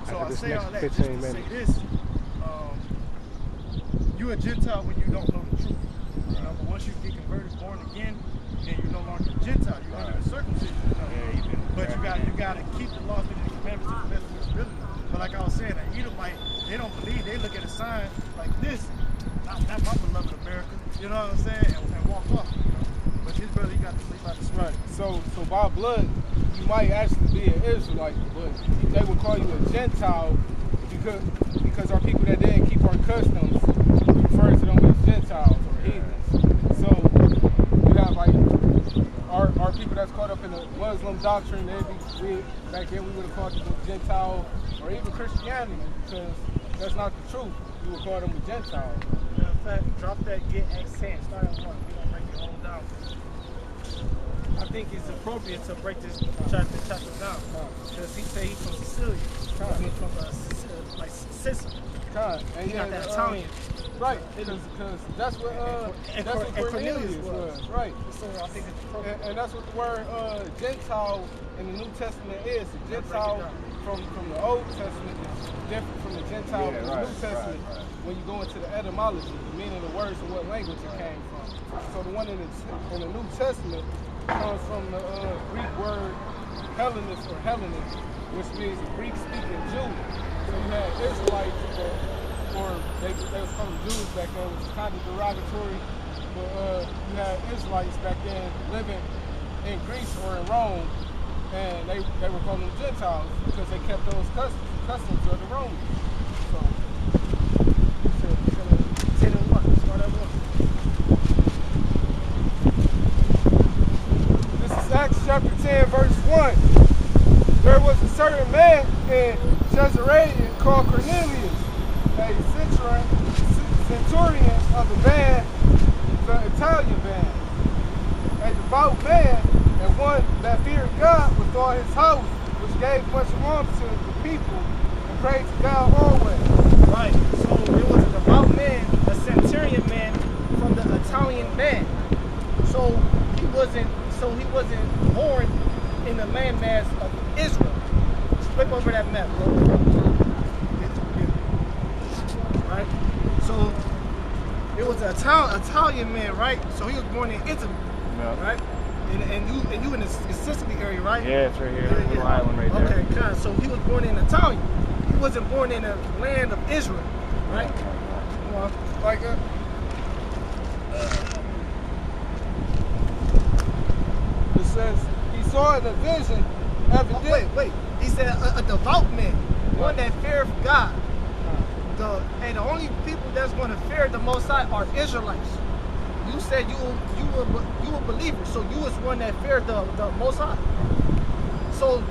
So I say all that just to say this. You a Gentile when you don't know the truth. You know, but once you get converted, born again, then you're no longer a Gentile. You're under the circumcision. But you gotta keep the laws and the commandments to the best of your ability. But like I was saying, the Edomite, they don't believe. They look at a sign like this. Not my beloved America. You know what I'm saying? And walk off. You know? But his brother, he got to sleep out the street. Right. So by blood, you might actually be an Israelite, but they would call you a Gentile because our people that didn't keep our customs refer to them as Gentiles or heathens. So you have like our people that's caught up in the Muslim doctrine. Back then we would have called them Gentile or even Christianity because that's not the truth. You would call them a Gentile. Matter of fact, drop that, get Acts 10, start at 1. We're going to break it all down. I think it's appropriate to break this chapter down. Because he said he's from Sicily. I mean, from like Sicily. And he got that Italian. Right, because that's what Cornelius was. Right. So I think it's appropriate. And that's what the word Gentile in the New Testament is. A Gentile from the Old Testament is different from the Gentile in the New Testament. When you go into the etymology, the meaning of the words and what language it came from. So the one in the New Testament comes from the Greek word Hellenist or Hellenic, which means a Greek-speaking Jew. So you had Israelites, or they was called Jews back then, which is kind of derogatory. But you had Israelites back then living in Greece or in Rome, and they were called them Gentiles because they kept those customs of the Romans. So, this is Acts chapter 10, verse 1. There was a certain man in Caesarea called Cornelius, a centurion of the band, the Italian band, a devout man, and one that feared God with all his house, which gave much alms to the people, and prayed to God always. Right. So it was a devout man, a centurion man from the Italian band. So he wasn't born in the landmass of Israel. Flip over that map, bro. Right? So it was an Italian man, right? So he was born in Italy, right? And you in the Sicily area, right? Yeah, it's right here. Little island right there. Okay, kind. So he was born in Italian. He wasn't born in the land of Israel, right? Well, Like it says, he saw in a vision. Wait. He said a devout man, one that feared God. And the only people that's going to fear the Most High are Israelites. You said you were a believer, so you was one that feared the Most High. So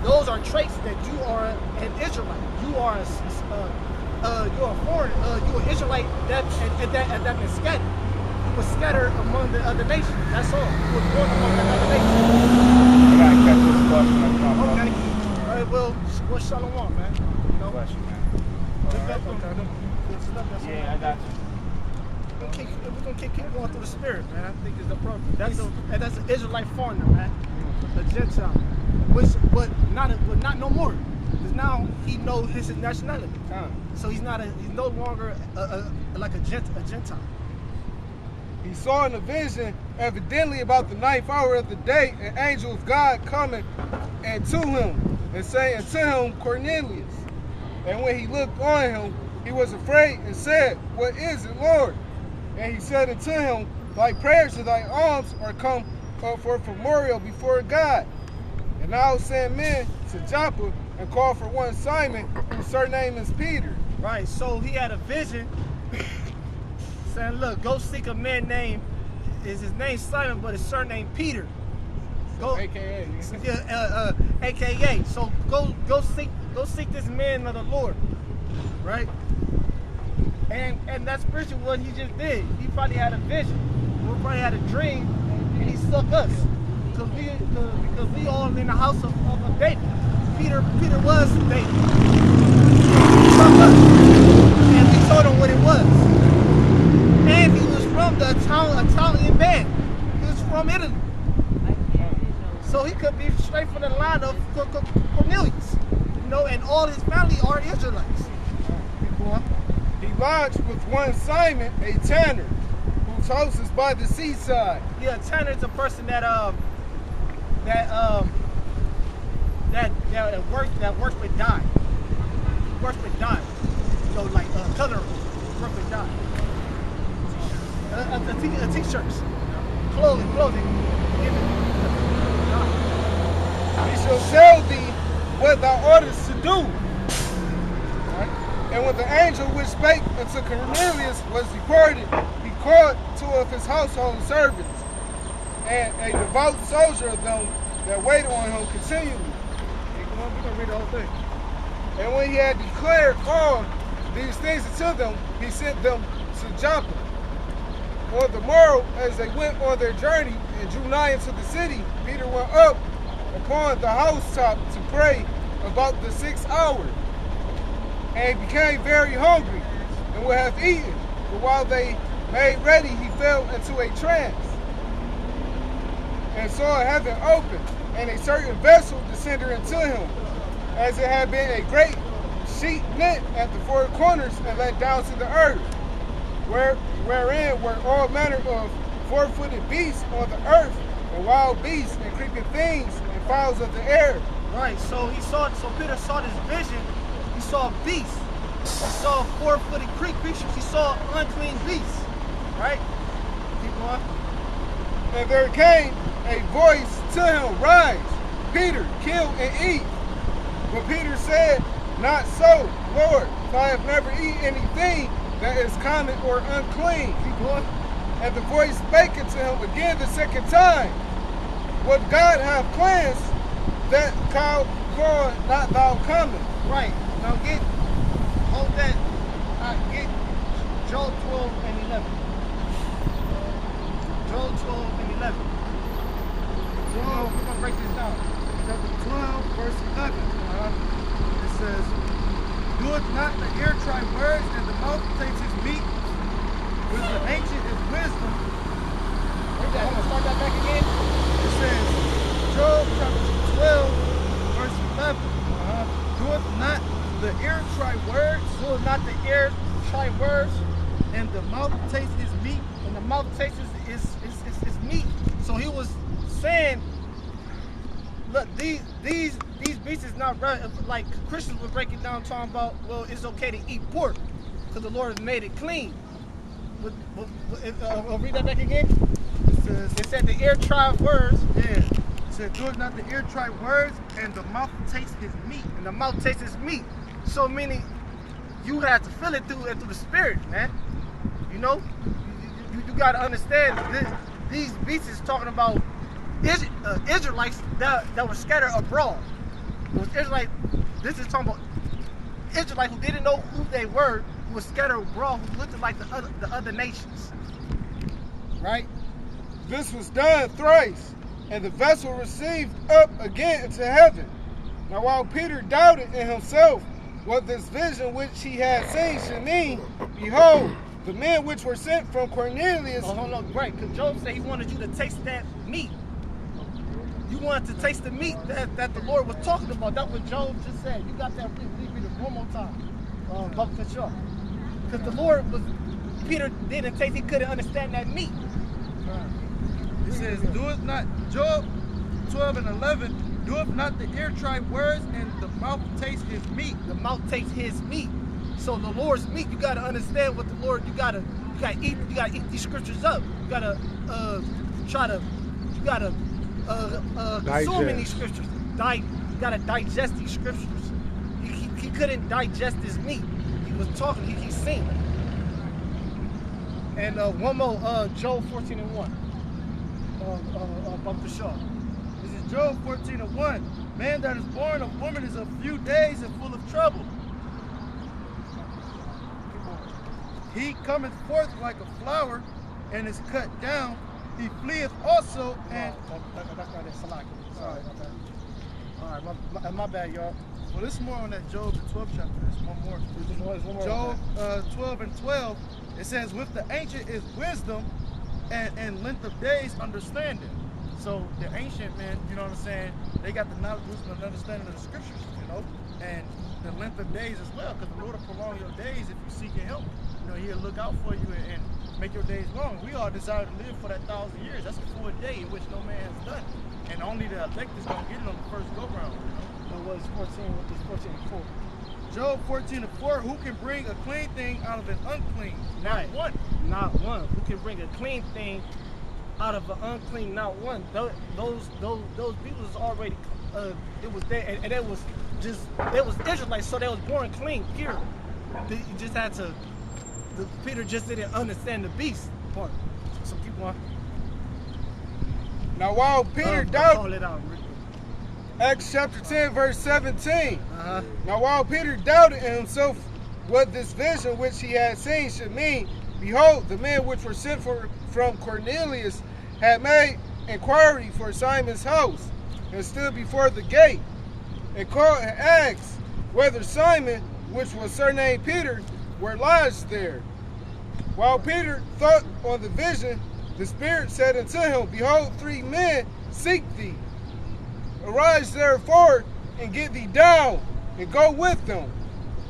those are traits that you are an Israelite. You are you're a foreign. You're an Israelite that been scattered. You were scattered among the other nations. That's all. You were born among the other nations. I gotta catch this bus when I come up. Okay. All right. Well, shalom, man. You know. Bless you, man. Yeah, I got you. We're gonna keep going through the spirit, man. I think it's appropriate. That's an Israelite foreigner, man, a Gentile, but not no more. Because now he knows his nationality. So he's no longer like a Gentile. He saw in a vision, evidently about the 9th hour of the day, an angel of God coming and to him and saying to him, Cornelius. And when he looked on him, he was afraid and said, What is it, Lord? And he said unto him, Thy prayers and thy alms are come for memorial before God. And I will send men to Joppa and call for one Simon, whose surname is Peter. Right, so he had a vision saying, look, go seek a man named, his name Simon, but his surname Peter. Go, AKA. Yeah, AKA. So go seek this man of the Lord. Right? And that's spiritually what he just did. He probably had a vision. He probably had a dream, and he sucked us. Because we all in the house of David. Peter was David. He sucked us. And we told him what it was. And he was from the Italian band. He was from Italy. So he could be straight from the line of Cornelius. You know, and all his family are Israelites. Keep going. He lodged with one Simon, a tanner, whose house is by the seaside. Yeah, tanner is a person that works with dye. Works with dye. So like color work with dye. T-shirts, clothing. He shall tell thee what thou oughtest to do. Right? And when the angel which spake unto Cornelius was departed, he called two of his household servants, and a devout soldier of them that waited on him continually. We're gonna read the whole thing. And when he had declared all these things unto them, he sent them to Joppa. On the morrow, as they went on their journey and drew nigh into the city, Peter went up upon the housetop to pray about the 6th hour. And he became very hungry and would have eaten. But while they made ready, he fell into a trance and saw heaven open, and a certain vessel descended unto him, as it had been a great sheet knit at the four corners and let down to the earth, wherein were all manner of four-footed beasts on the earth, and wild beasts and creeping things and fowls of the air. Right. So Peter saw this vision. He saw beasts. He saw four-footed creatures. He saw unclean beasts. Right. Keep going. And there came a voice to him, Rise, Peter, kill and eat. But Peter said, Not so, Lord, for I have never eaten anything that is common or unclean. Keep going. And the voice spake unto him again the second time, What God hath cleansed, that call not thou coming. Right. Now hold that. Get Joel 12 and 11. Joel 12 and 11. We're gonna break this down. Chapter 12, verse 11. It says, Doeth not the ear try words, and the mouth takes his meat, with the ancient is wisdom. I'm gonna start that back again. It says, Job chapter 12, verse 11. Doeth not the ear try words, Doeth not the ear try words, and the mouth tastes his meat. and the mouth tastes his meat. So he was saying, look, these beasts is not right. Like Christians would break it down, talking about, well, it's okay to eat pork because the Lord has made it clean. I'll read that back again. It said the ear try words. Yeah. It said, Doeth not the ear try words, and the mouth tastes his meat. And the mouth tastes his meat. So meaning you have to feel it through the spirit, man. You know, you got to understand these beasts is talking about Israelites that were scattered abroad. It was Israelite. This is talking about Israelites who didn't know who they were, who were scattered abroad, who looked like the other nations. Right? This was done thrice, and the vessel received up again into heaven. Now while Peter doubted in himself what this vision which he had seen should mean, behold, the men which were sent from Cornelius. Oh, hold on, right? Because Job said he wanted you to taste that meat. You wanted to taste the meat that the Lord was talking about. That's what Job just said. You got that? Please read it one more time, for sure. Because the Lord was, Peter didn't taste. He couldn't understand that meat. It says, Doeth not, Job 12 and 11, doeth not the ear try words, and the mouth taste his meat. The mouth tastes his meat. So the Lord's meat, you gotta understand what the Lord. You gotta eat these scriptures up. You gotta consume in these scriptures. You gotta digest these scriptures. He couldn't digest his meat. He was talking. He's singing. And one more, Job 14 and 1. Bump the show. This is Job 14 and 1. Man that is born of woman is a few days and full of trouble. He cometh forth like a flower and is cut down. He fleeth also and... That's not it. Salak. Sorry about that. All right, my bad, y'all. Well, this is more on that Job, the 12th chapter. There's one more. Job 12 and 12. It says, with the ancient is wisdom, and length of days understanding. So the ancient men, you know what I'm saying, they got the knowledge, wisdom, and understanding of the scriptures, you know, and the length of days as well, because the Lord will prolong your days if you seek Him. You know, He'll look out for you and make your days long. We all desire to live for that 1,000 years. That's a full day in which no man has done. And only the elect is going to get it on the first go-round. You know? What is 14? What is 14:4? Job 14:4, who can bring a clean thing out of an unclean? Not one. Not one. Who can bring a clean thing out of an unclean? Not one. Those people was already, it was there, and it was Israelites, so they was born clean, pure. You just had to, Peter just didn't understand the beast part. So keep on. Now while Peter doubted, out. Acts chapter 10, verse 17. Uh-huh. Now while Peter doubted in himself what this vision which he had seen should mean, behold, the men which were sent from Cornelius had made inquiry for Simon's house, and stood before the gate, and called and asked whether Simon, which was surnamed Peter, were lodged there. While Peter thought on the vision, the Spirit said unto him, behold, 3 men seek thee. Arise therefore, and get thee down, and go with them,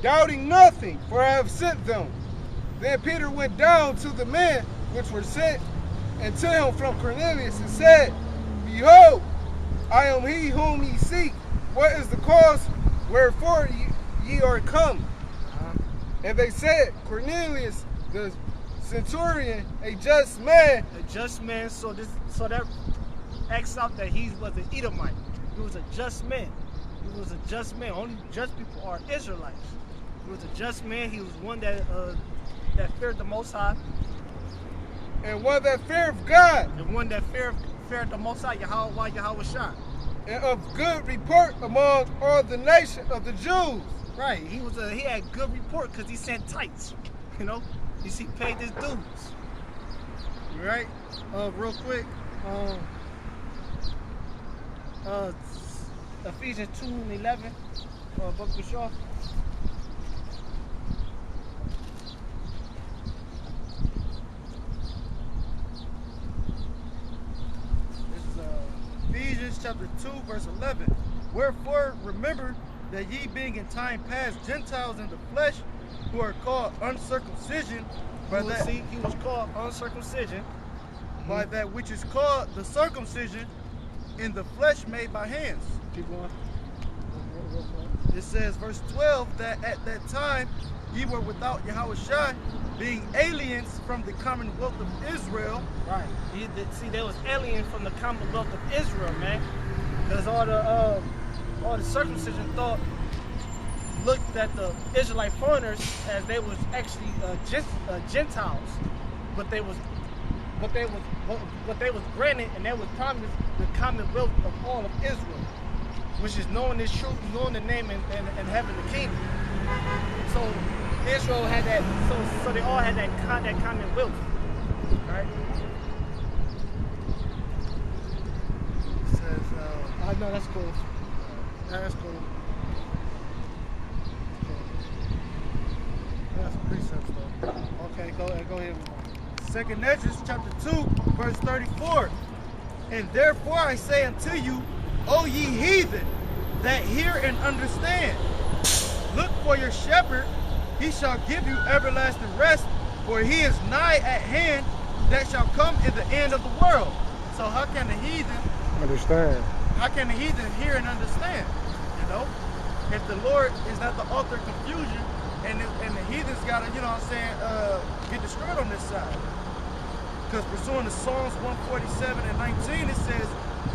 doubting nothing, for I have sent them. Then Peter went down to the men which were sent unto him from Cornelius, and said, behold, I am he whom ye seek. What is the cause wherefore ye are come? And they said, Cornelius the centurion, a just man. A just man, so that acts out that he was an Edomite. He was a just man. He was a just man. Only just people are Israelites. He was a just man. He was one that feared the Most High. And one that feared God. And one that feared the Most High, Yahweh Shai. And of good report among all the nation of the Jews. Right. He had good report because he sent tithes. You know, he paid his dues. Right. Real quick. Ephesians 2:11. Book of Shaw. Ephesians chapter 2, verse 11. Wherefore remember that ye being in time past Gentiles in the flesh, who are called uncircumcision, He was called uncircumcision by that which is called the circumcision in the flesh made by hands. Keep going. It says, verse 12, that at that time ye were without Yahweh Shai, being aliens from the commonwealth of Israel. Right. They was alien from the commonwealth of Israel, man. Because all the circumcision looked at the Israelite foreigners as they was actually Gentiles, but they was granted, and they was promised the commonwealth of all of Israel, which is knowing this truth, knowing the name, and having the kingdom. So Israel had that. So they all had that commonwealth. All right. It says, No, that's cool. That's cool. that's precepts though. Okay, go ahead. Second Ezra chapter 2, verse 34. And therefore I say unto you, O ye heathen, that hear and understand. Look for your shepherd, he shall give you everlasting rest, for he is nigh at hand, that shall come in the end of the world. So how can the heathen Understand. How can the heathen hear and understand? You know, if the Lord is not the author of confusion, and the heathens gotta, you know what I'm saying, get destroyed on this side. Because pursuing the Psalms 147 and 19, it says,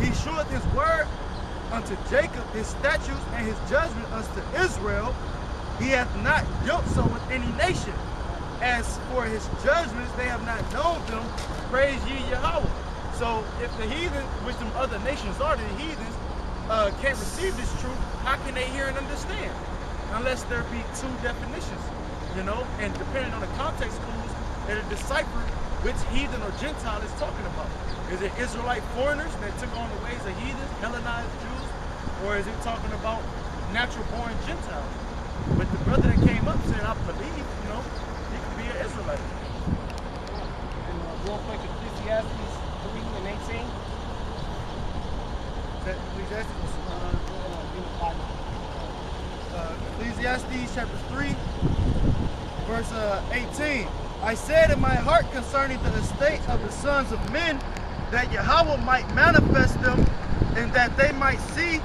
he showeth his word unto Jacob, his statutes and his judgment unto Israel. He hath not dealt so with any nation. As for his judgments, they have not known them. Praise ye Yahweh. So if the heathen, which them other nations are, the heathens, can't receive this truth, how can they hear and understand? Unless there be two definitions, you know, and depending on the context clues, it'll decipher which heathen or Gentile is talking about. Is it Israelite foreigners that took on the ways of heathens, Hellenized Jews, or is it talking about natural-born Gentiles? But the brother that came up said, I believe, you know, he could be an Israelite. And real quick, Ecclesiastes 3 and 18. Is that Ecclesiastes? Ecclesiastes chapter 3, verse 18. I said in my heart concerning the estate of the sons of men, that Yahweh might manifest them, and that they might see